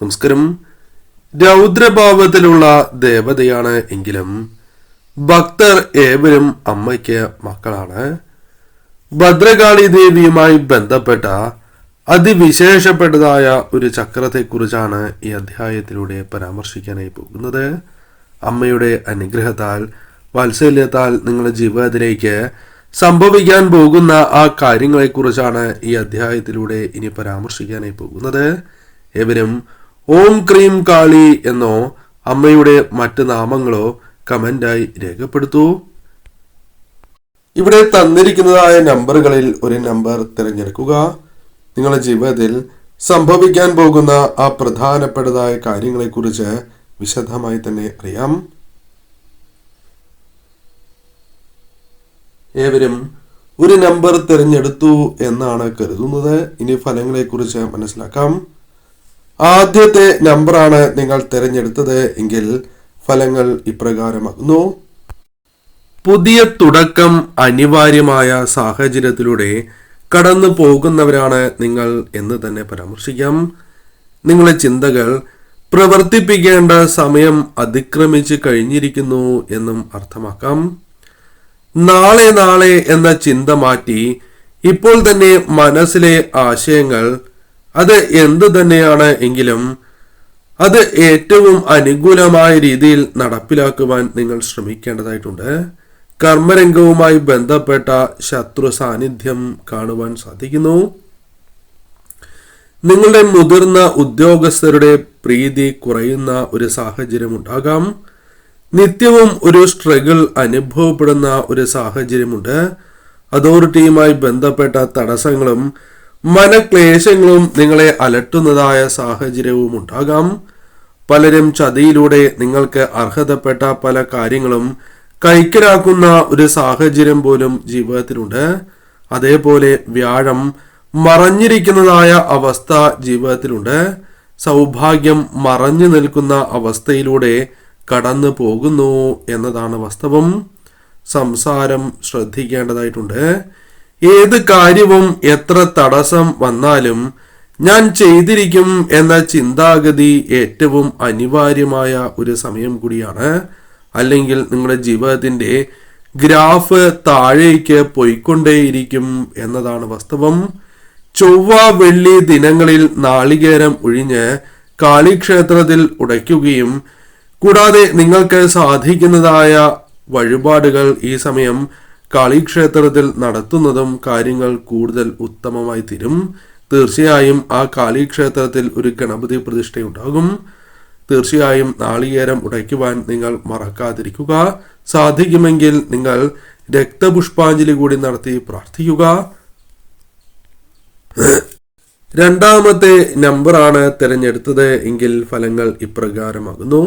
നമസ്കാരം. രൗദ്രഭാവത്തിലുള്ള ദേവതയാണ് എങ്കിലും ഭക്തർ ഏവരും അമ്മയ്ക്ക് മക്കളാണ്. ഭദ്രകാളി ദേവിയുമായി ബന്ധപ്പെട്ട അതിവിശേഷപ്പെട്ടതായ ഒരു ചക്രത്തെക്കുറിച്ചാണ് ഈ അധ്യായത്തിലൂടെ പരാമർശിക്കാനായി പോകുന്നത്. അമ്മയുടെ അനുഗ്രഹത്താൽ, വാത്സല്യത്താൽ നിങ്ങളുടെ ജീവിതത്തിലേക്ക് സംഭവിക്കാൻ പോകുന്ന ആ കാര്യങ്ങളെക്കുറിച്ചാണ് ഈ അധ്യായത്തിലൂടെ ഇനി പരാമർശിക്കാനായി പോകുന്നത്. ഏവരും ഓം ക്രീം കാളി എന്നോ അമ്മയുടെ മറ്റ് നാമങ്ങളോ കമന്റായി രേഖപ്പെടുത്തൂ. ഇവിടെ തന്നിരിക്കുന്നതായ നമ്പറുകളിൽ ഒരു നമ്പർ തിരഞ്ഞെടുക്കുക. നിങ്ങളുടെ ജീവിതത്തിൽ സംഭവിക്കാൻ പോകുന്ന ആ പ്രധാനപ്പെട്ടതായ കാര്യങ്ങളെക്കുറിച്ച് വിശദമായി തന്നെ അറിയാം. ഏവരും ഒരു നമ്പർ തിരഞ്ഞെടുത്തു എന്നാണ് കരുതുന്നത്. ഇനി ഫലങ്ങളെക്കുറിച്ച് മനസ്സിലാക്കാം. ആദ്യത്തെ നമ്പറാണ് നിങ്ങൾ തിരഞ്ഞെടുത്തത് എങ്കിൽ ഫലങ്ങൾ ഇപ്രകാരമാകുന്നു. പുതിയ തുടക്കം അനിവാര്യമായ സാഹചര്യത്തിലൂടെ കടന്നു പോകുന്നവരാണ് നിങ്ങൾ എന്ന് തന്നെ പരാമർശിക്കാം. നിങ്ങളുടെ ചിന്തകൾ പ്രവർത്തിപ്പിക്കേണ്ട സമയം അതിക്രമിച്ച് കഴിഞ്ഞിരിക്കുന്നു എന്നും അർത്ഥമാക്കാം. നാളെ നാളെ എന്ന ചിന്ത മാറ്റി ഇപ്പോൾ തന്നെ മനസ്സിലെ ആശയങ്ങൾ അത് എന്തു തന്നെയാണ് എങ്കിലും അത് ഏറ്റവും അനുകൂലമായ രീതിയിൽ നടപ്പിലാക്കുവാൻ നിങ്ങൾ ശ്രമിക്കേണ്ടതായിട്ടുണ്ട്. കർമ്മരംഗവുമായി ബന്ധപ്പെട്ട ശത്രു സാന്നിധ്യം കാണുവാൻ സാധിക്കുന്നു. നിങ്ങളുടെ മുതിർന്ന ഉദ്യോഗസ്ഥരുടെ പ്രീതി കുറയുന്ന ഒരു സാഹചര്യം ഉണ്ടാകാം. നിത്യവും ഒരു സ്ട്രഗിൾ അനുഭവപ്പെടുന്ന ഒരു സാഹചര്യമുണ്ട്. അതോറിറ്റിയുമായി ബന്ധപ്പെട്ട തടസ്സങ്ങളും മനക്ലേശങ്ങളും നിങ്ങളെ അലട്ടുന്നതായ സാഹചര്യവും ഉണ്ടാകാം. പലരും ചതിയിലൂടെ നിങ്ങൾക്ക് അർഹതപ്പെട്ട പല കാര്യങ്ങളും കൈക്കലാക്കുന്ന ഒരു സാഹചര്യം പോലും ജീവിതത്തിലുണ്ട്. അതേപോലെ വ്യാഴം മറഞ്ഞിരിക്കുന്നതായ അവസ്ഥ ജീവിതത്തിലുണ്ട്. സൗഭാഗ്യം മറഞ്ഞു നിൽക്കുന്ന അവസ്ഥയിലൂടെ കടന്നു പോകുന്നു എന്നതാണ് വാസ്തവം. സംസാരം ശ്രദ്ധിക്കേണ്ടതായിട്ടുണ്ട്. ഏത് കാര്യവും എത്ര തടസ്സം വന്നാലും ഞാൻ ചെയ്തിരിക്കും എന്ന ചിന്താഗതി ഏറ്റവും അനിവാര്യമായ ഒരു സമയം കൂടിയാണ്. അല്ലെങ്കിൽ നിങ്ങളുടെ ജീവിതത്തിന്റെ ഗ്രാഫ് താഴേക്ക് പോയിക്കൊണ്ടേയിരിക്കും എന്നതാണ് വാസ്തവം. ചൊവ്വ വെള്ളി ദിനങ്ങളിൽ നാളികേരം ഒഴിഞ്ഞ് കാളിക്ഷേത്രത്തിൽ ഉടയ്ക്കുകയും കൂടാതെ നിങ്ങൾക്ക് സാധിക്കുന്നതായ വഴിപാടുകൾ ഈ സമയം കാളിക്ഷേത്രത്തിൽ നടത്തുന്നതും കാര്യങ്ങൾ കൂടുതൽ ഉത്തമമായി തീരും. തീർച്ചയായും ആ കാളിക്ഷേത്രത്തിൽ ഒരു ഗണപതി പ്രതിഷ്ഠയുണ്ടാകും. തീർച്ചയായും നാളികേരം ഉടയ്ക്കുവാൻ നിങ്ങൾ മറക്കാതിരിക്കുക. സാധിക്കുമെങ്കിൽ നിങ്ങൾ രക്തപുഷ്പാഞ്ജലി കൂടി നടത്തി പ്രാർത്ഥിക്കുക. രണ്ടാമത്തെ നമ്പറാണ് തിരഞ്ഞെടുത്തത് എങ്കിൽ ഫലങ്ങൾ ഇപ്രകാരമാകുന്നു.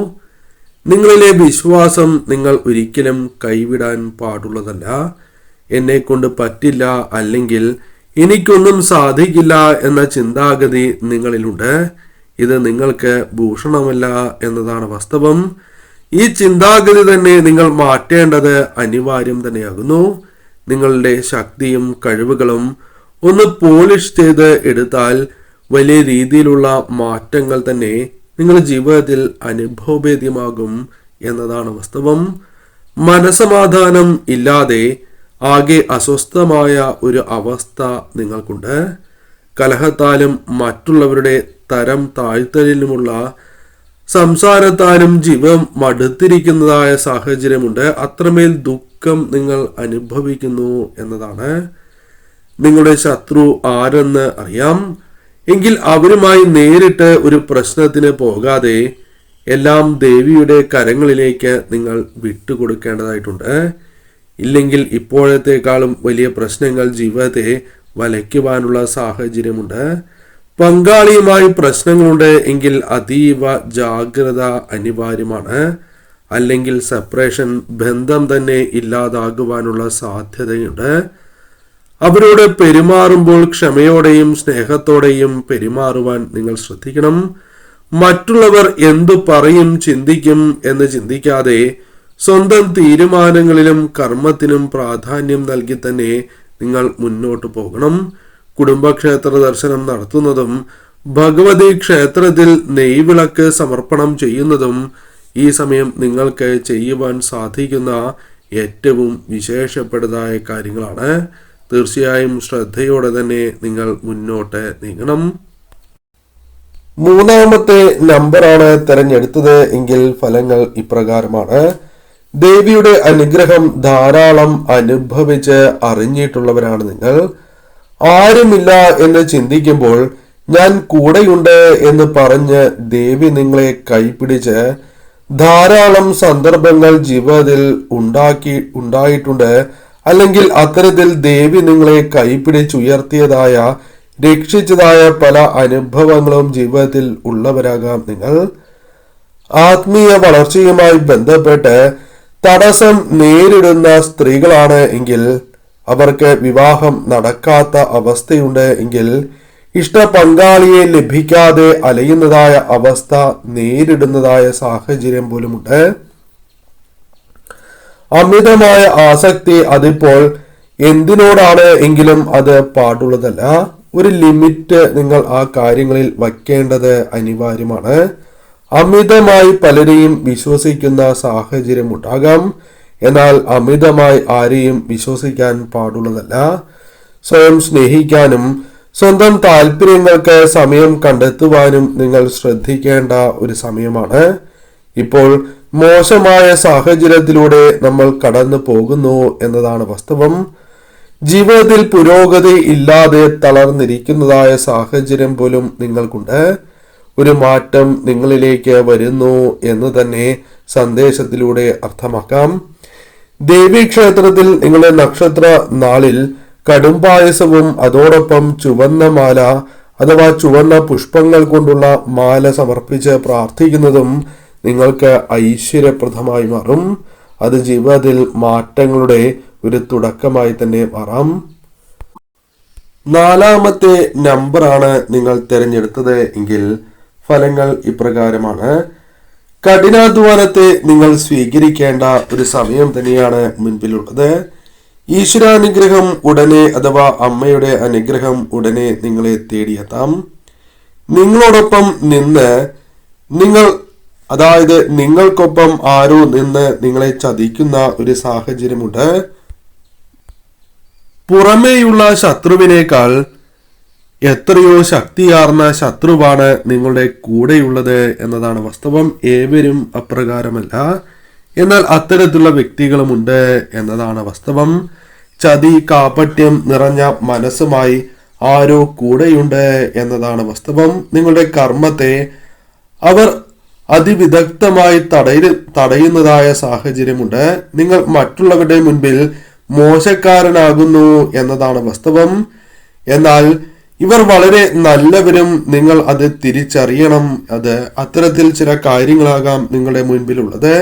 നിങ്ങളിലെ വിശ്വാസം നിങ്ങൾ ഒരിക്കലും കൈവിടാൻ പാടുള്ളതല്ല. എന്നെ കൊണ്ട് പറ്റില്ല, അല്ലെങ്കിൽ എനിക്കൊന്നും സാധിക്കില്ല എന്ന ചിന്താഗതി നിങ്ങളിലുണ്ട്. ഇത് നിങ്ങൾക്ക് ഭൂഷണമല്ല എന്നതാണ് വാസ്തവം. ഈ ചിന്താഗതി തന്നെ നിങ്ങൾ മാറ്റേണ്ടത് അനിവാര്യം തന്നെയാകുന്നു. നിങ്ങളുടെ ശക്തിയും കഴിവുകളും ഒന്ന് പോളിഷ് ചെയ്ത് എടുത്താൽ വലിയ രീതിയിലുള്ള മാറ്റങ്ങൾ തന്നെ നിങ്ങളുടെ ജീവിതത്തിൽ അനുഭവഭേദ്യമാകും എന്നതാണ് വാസ്തവം. മനസമാധാനം ഇല്ലാതെ ആകെ അസ്വസ്ഥമായ ഒരു അവസ്ഥ നിങ്ങൾക്കുണ്ട്. കലഹത്താലും മറ്റുള്ളവരുടെ തരം താഴ്ത്തലിലുമുള്ള സംസാരത്താലും ജീവൻ മടുത്തിരിക്കുന്നതായ സാഹചര്യമുണ്ട്. അത്രമേൽ ദുഃഖം നിങ്ങൾ അനുഭവിക്കുന്നു എന്നതാണ്. നിങ്ങളുടെ ശത്രു ആരെന്ന് അറിയാം. എങ്കിൽ അവരുമായി നേരിട്ട് ഒരു പ്രശ്നത്തിന് പോകാതെ എല്ലാം ദേവിയുടെ കരങ്ങളിലേക്ക് നിങ്ങൾ വിട്ടുകൊടുക്കേണ്ടതായിട്ടുണ്ട്. ഇല്ലെങ്കിൽ ഇപ്പോഴത്തെക്കാളും വലിയ പ്രശ്നങ്ങൾ ജീവിതത്തെ വലയ്ക്കുവാനുള്ള സാഹചര്യമുണ്ട്. പങ്കാളിയുമായി പ്രശ്നങ്ങളുണ്ട് എങ്കിൽ അതീവ ജാഗ്രത അനിവാര്യമാണ്. അല്ലെങ്കിൽ സെപ്പറേഷൻ, ബന്ധം തന്നെ ഇല്ലാതാകുവാനുള്ള സാധ്യതയുണ്ട്. അവരോട് പെരുമാറുമ്പോൾ ക്ഷമയോടെയും സ്നേഹത്തോടെയും പെരുമാറുവാൻ നിങ്ങൾ ശ്രദ്ധിക്കണം. മറ്റുള്ളവർ എന്തു പറയും ചിന്തിക്കും എന്ന് ചിന്തിക്കാതെ സ്വന്തം തീരുമാനങ്ങളിലും കർമ്മത്തിനും പ്രാധാന്യം നൽകി തന്നെ നിങ്ങൾ മുന്നോട്ട് പോകണം. കുടുംബക്ഷേത്ര ദർശനം നടത്തുന്നതും ഭഗവതി ക്ഷേത്രത്തിൽ നെയ്വിളക്ക് സമർപ്പണം ചെയ്യുന്നതും ഈ സമയം നിങ്ങൾക്ക് ചെയ്യുവാൻ സാധിക്കുന്ന ഏറ്റവും വിശേഷപ്പെട്ടതായ കാര്യങ്ങളാണ്. തീർച്ചയായും ശ്രദ്ധയോടെ തന്നെ നിങ്ങൾ മുന്നോട്ട് നീങ്ങണം. മൂന്നാമത്തെ നമ്പറാണ് തിരഞ്ഞെടുത്തത് എങ്കിൽ ഫലങ്ങൾ ഇപ്രകാരമാണ്. ദേവിയുടെ അനുഗ്രഹം ധാരാളം അനുഭവിച്ച് അറിഞ്ഞിട്ടുള്ളവരാണ് നിങ്ങൾ. ആരുമില്ല എന്ന് ചിന്തിക്കുമ്പോൾ ഞാൻ കൂടെയുണ്ട് എന്ന് പറഞ്ഞ് ദേവി നിങ്ങളെ കൈപിടിച്ച് ധാരാളം സന്ദർഭങ്ങൾ ജീവിതത്തിൽ ഉണ്ടായിട്ടുണ്ട്. അല്ലെങ്കിൽ അത്തരത്തിൽ ദേവി നിങ്ങളെ കൈപിടിച്ചുയർത്തിയതായ രക്ഷിച്ചതായ പല അനുഭവങ്ങളും ജീവിതത്തിൽ ഉള്ളവരാകാം നിങ്ങൾ. ആത്മീയ വളർച്ചയുമായി ബന്ധപ്പെട്ട് തടസ്സം നേരിടുന്ന സ്ത്രീകളാണ് എങ്കിൽ, അവർക്ക് വിവാഹം നടക്കാത്ത അവസ്ഥയുണ്ട് എങ്കിൽ, ഇഷ്ട പങ്കാളിയെ ലഭിക്കാതെ അലയുന്നതായ അവസ്ഥ നേരിടുന്നതായ സാഹചര്യം പോലുമുണ്ട്. അമിതമായ ആസക്തി അതിപ്പോൾ എന്തിനോടാണ് എങ്കിലും അത് പാടുള്ളതല്ല. ഒരു ലിമിറ്റ് നിങ്ങൾ ആ കാര്യങ്ങളിൽ വയ്ക്കേണ്ടത് അനിവാര്യമാണ്. അമിതമായി പലരെയും വിശ്വസിക്കുന്ന സാഹചര്യം ഉണ്ടാകാം. എന്നാൽ അമിതമായി ആരെയും വിശ്വസിക്കാൻ പാടുള്ളതല്ല. സ്വയം സ്നേഹിക്കാനും സ്വന്തം താല്പര്യങ്ങൾക്ക് സമയം കണ്ടെത്തുവാനും നിങ്ങൾ ശ്രദ്ധിക്കേണ്ട ഒരു സമയമാണ്. ഇപ്പോൾ മോശമായ സാഹചര്യത്തിലൂടെ നമ്മൾ കടന്നു പോകുന്നു എന്നതാണ് വാസ്തവം. ജീവിതത്തിൽ പുരോഗതി ഇല്ലാതെ തളർന്നിരിക്കുന്നതായ സാഹചര്യം പോലും നിങ്ങൾക്കുണ്ട്. ഒരു മാറ്റം നിങ്ങളിലേക്ക് വരുന്നു എന്ന് തന്നെ സന്ദേശത്തിലൂടെ അർത്ഥമാക്കാം. ദേവീക്ഷേത്രത്തിൽ നിങ്ങളുടെ നക്ഷത്ര നാളിൽ കടുംപായസവും അതോടൊപ്പം ചുവന്ന മാല അഥവാ ചുവന്ന പുഷ്പങ്ങൾ കൊണ്ടുള്ള മാല സമർപ്പിച്ച് പ്രാർത്ഥിക്കുന്നതും നിങ്ങൾക്ക് ഐശ്വര്യപ്രദമായി മാറും. അത് ജീവിതത്തിൽ മാറ്റങ്ങളുടെ ഒരു തുടക്കമായി തന്നെ മാറാം. നാലാമത്തെ നമ്പറാണ് നിങ്ങൾ തിരഞ്ഞെടുത്തത് എങ്കിൽ ഫലങ്ങൾ ഇപ്രകാരമാണ്. കഠിനാധ്വാനത്തെ നിങ്ങൾ സ്വീകരിക്കേണ്ട ഒരു സമയം തന്നെയാണ് മുൻപിലുള്ളത്. ഈശ്വരാനുഗ്രഹം ഉടനെ അഥവാ അമ്മയുടെ അനുഗ്രഹം ഉടനെ നിങ്ങളെ തേടിയെത്താം. നിങ്ങളോടൊപ്പം നിന്ന് നിങ്ങൾക്കൊപ്പം ആരോ നിന്ന് നിങ്ങളെ ചതിക്കുന്ന ഒരു സാഹചര്യമുണ്ട്. പുറമേയുള്ള ശത്രുവിനേക്കാൾ എത്രയോ ശക്തിയാർന്ന ശത്രുവാണ് നിങ്ങളുടെ കൂടെയുള്ളത് എന്നതാണ് വാസ്തവം. ഏവരും അപ്രകാരമല്ല, എന്നാൽ അത്തരത്തിലുള്ള വ്യക്തികളുമുണ്ട് എന്നതാണ് വാസ്തവം. ചതി കാപട്യം നിറഞ്ഞ മനസ്സുമായി ആരോ കൂടെയുണ്ട് എന്നതാണ് വാസ്തവം. നിങ്ങളുടെ കർമ്മത്തെ അവർ അതിവിദഗ്ധമായി തടയുന്നതായ സാഹചര്യമുണ്ട്. നിങ്ങൾ മറ്റുള്ളവരുടെ മുൻപിൽ മോശക്കാരനാകുന്നു എന്നതാണ് വാസ്തവം. എന്നാൽ ഇവർ വളരെ നല്ലവരും, നിങ്ങൾ അത് തിരിച്ചറിയണം. അത് അത്തരത്തിൽ ചില കാര്യങ്ങളാകാം നിങ്ങളുടെ മുൻപിലുള്ളത്.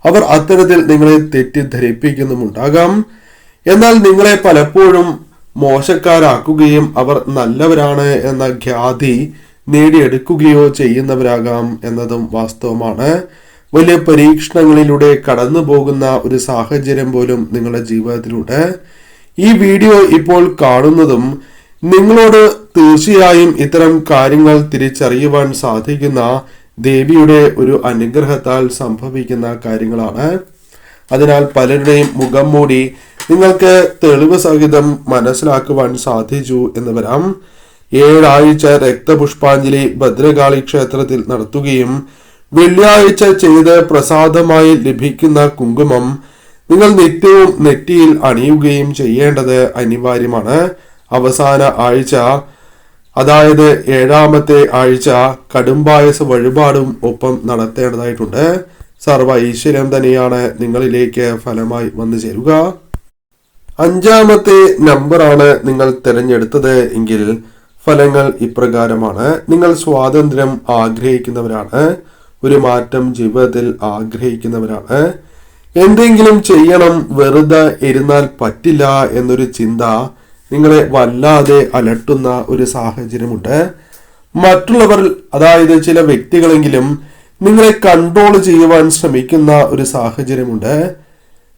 അവർ അത്തരത്തിൽ നിങ്ങളെ തെറ്റിദ്ധരിപ്പിക്കുന്നുമുണ്ടാകാം. എന്നാൽ നിങ്ങളെ പലപ്പോഴും മോശക്കാരാക്കുകയും അവർ നല്ലവരാണ് എന്ന ഖ്യാതി നേടിയെടുക്കുകയോ ചെയ്യുന്നവരാകാം എന്നതും വാസ്തവമാണ്. വലിയ പരീക്ഷണങ്ങളിലൂടെ കടന്നു പോകുന്ന ഒരു സാഹചര്യം പോലും നിങ്ങളുടെ ജീവിതത്തിലുണ്ട്. ഈ വീഡിയോ ഇപ്പോൾ കാണുന്നതും നിങ്ങളോട് തീർച്ചയായും ഇത്തരം കാര്യങ്ങൾ തിരിച്ചറിയുവാൻ സാധിക്കുന്ന ദേവിയുടെ ഒരു അനുഗ്രഹത്താൽ സംഭവിക്കുന്ന കാര്യങ്ങളാണ്. അതിനാൽ പലരുടെയും മുഖം മൂടി നിങ്ങൾക്ക് തെളിവ് സഹിതം മനസ്സിലാക്കുവാൻ സാധിച്ചു എന്ന് വരാം. 7 ആഴ്ച രക്തപുഷ്പാഞ്ജലി ഭദ്രകാളി ക്ഷേത്രത്തിൽ നടത്തുകയും വെള്ളിയാഴ്ച ചെയ്ത് പ്രസാദമായി ലഭിക്കുന്ന കുങ്കുമം നിങ്ങൾ നിത്യവും നെറ്റിയിൽ അണിയുകയും ചെയ്യേണ്ടത് അനിവാര്യമാണ്. അവസാന ആഴ്ച, അതായത് 7ാമത്തെ ആഴ്ച കടുംപായസ വഴിപാടും ഒപ്പം നടത്തേണ്ടതായിട്ടുണ്ട്. സർവ ഐശ്വര്യം തന്നെയാണ് നിങ്ങളിലേക്ക് ഫലമായി വന്നു ചേരുക. 5ാമത്തെ നമ്പറാണ് നിങ്ങൾ തിരഞ്ഞെടുത്തത് എങ്കിൽ ഫലങ്ങൾ ഇപ്രകാരമാണ്. നിങ്ങൾ സ്വാതന്ത്ര്യം ആഗ്രഹിക്കുന്നവരാണ്. ഒരു മാറ്റം ജീവിതത്തിൽ ആഗ്രഹിക്കുന്നവരാണ്. എന്തെങ്കിലും ചെയ്യണം, വെറുതെ ഇരുന്നാൽ പറ്റില്ല എന്നൊരു ചിന്ത നിങ്ങളെ വല്ലാതെ അലട്ടുന്ന ഒരു സാഹചര്യമുണ്ട്. മറ്റുള്ളവർ, അതായത് ചില വ്യക്തികളെങ്കിലും നിങ്ങളെ കൺട്രോൾ ചെയ്യുവാൻ ശ്രമിക്കുന്ന ഒരു സാഹചര്യമുണ്ട്.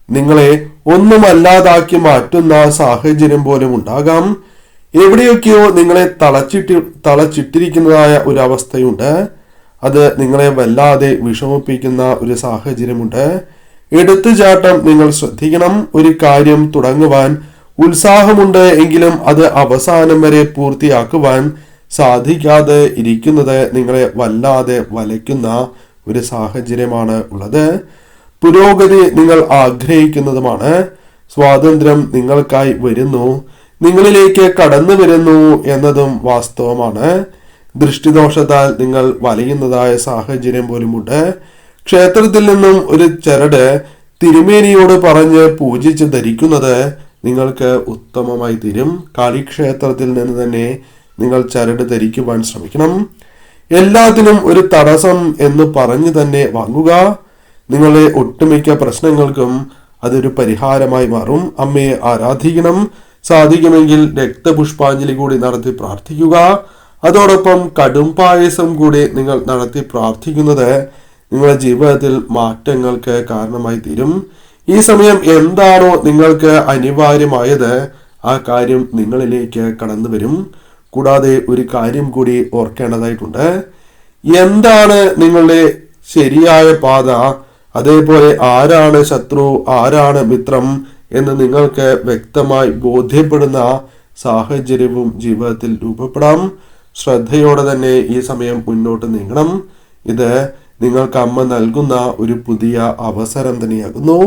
നിങ്ങളെ ഒന്നുമല്ലാതാക്കി മാറ്റുന്ന സാഹചര്യം പോലും ഉണ്ടാകാം. എവിടെയൊക്കെയോ നിങ്ങളെ തളച്ചിട്ടിരിക്കുന്നതായ ഒരു അവസ്ഥയുണ്ട്. അത് നിങ്ങളെ വല്ലാതെ വിഷമിപ്പിക്കുന്ന ഒരു സാഹചര്യമുണ്ട്. എടുത്തുചാട്ടം നിങ്ങൾ ശ്രദ്ധിക്കണം. ഒരു കാര്യം തുടങ്ങുവാൻ ഉത്സാഹമുണ്ട് എങ്കിലും അത് അവസാനം വരെ പൂർത്തിയാക്കുവാൻ സാധിക്കാതെ ഇരിക്കുന്നത് നിങ്ങളെ വല്ലാതെ വലയ്ക്കുന്ന ഒരു സാഹചര്യമാണ് ഉള്ളത്. പുരോഗതി നിങ്ങൾ ആഗ്രഹിക്കുന്നതുമാണ്. സ്വാതന്ത്ര്യം നിങ്ങൾക്കായി വരുന്നു, നിങ്ങളിലേക്ക് കടന്നു വരുന്നു എന്നതും വാസ്തവമാണ്. ദൃഷ്ടിദോഷത്താൽ നിങ്ങൾ വലയുന്നതായ സാഹചര്യം പോലുമുണ്ട്. ക്ഷേത്രത്തിൽ നിന്നും ഒരു ചരട് തിരുമേനിയോട് പറഞ്ഞ് പൂജിച്ച് ധരിക്കുന്നത് നിങ്ങൾക്ക് ഉത്തമമായി തീരും. കാളിക്ഷേത്രത്തിൽ നിന്ന് തന്നെ നിങ്ങൾ ചരട് ധരിക്കുവാൻ ശ്രമിക്കണം. എല്ലാത്തിനും ഒരു തടസ്സം എന്ന് പറഞ്ഞു തന്നെ വാങ്ങുക. നിങ്ങളുടെ ഒട്ടുമിക്ക പ്രശ്നങ്ങൾക്കും അതൊരു പരിഹാരമായി മാറും. അമ്മയെ ആരാധിക്കണം. സാധിക്കുമെങ്കിൽ രക്തപുഷ്പാഞ്ജലി കൂടി നടത്തി പ്രാർത്ഥിക്കുക. അതോടൊപ്പം കടും പായസം കൂടി നിങ്ങൾ നടത്തി പ്രാർത്ഥിക്കുന്നത് നിങ്ങളുടെ ജീവിതത്തിൽ മാറ്റങ്ങൾക്ക് കാരണമായി തീരും. ഈ സമയം എന്താണോ നിങ്ങൾക്ക് അനിവാര്യമായത് ആ കാര്യം നിങ്ങളിലേക്ക് കടന്നു വരും. കൂടാതെ ഒരു കാര്യം കൂടി ഓർക്കേണ്ടതായിട്ടുണ്ട്. എന്താണ് നിങ്ങളുടെ ശരിയായ പാത, അതേപോലെ ആരാണ് ശത്രു ആരാണ് മിത്രം എന്ന് നിങ്ങൾക്ക് വ്യക്തമായി ബോധ്യപ്പെടുന്ന സാഹചര്യവും ജീവിതത്തിൽ രൂപപ്പെടാം. ശ്രദ്ധയോടെ തന്നെ ഈ സമയം മുന്നോട്ട് നീങ്ങണം. ഇത് നിങ്ങൾക്ക് അമ്മ നൽകുന്ന ഒരു പുതിയ അവസരം തന്നെയാകുന്നു.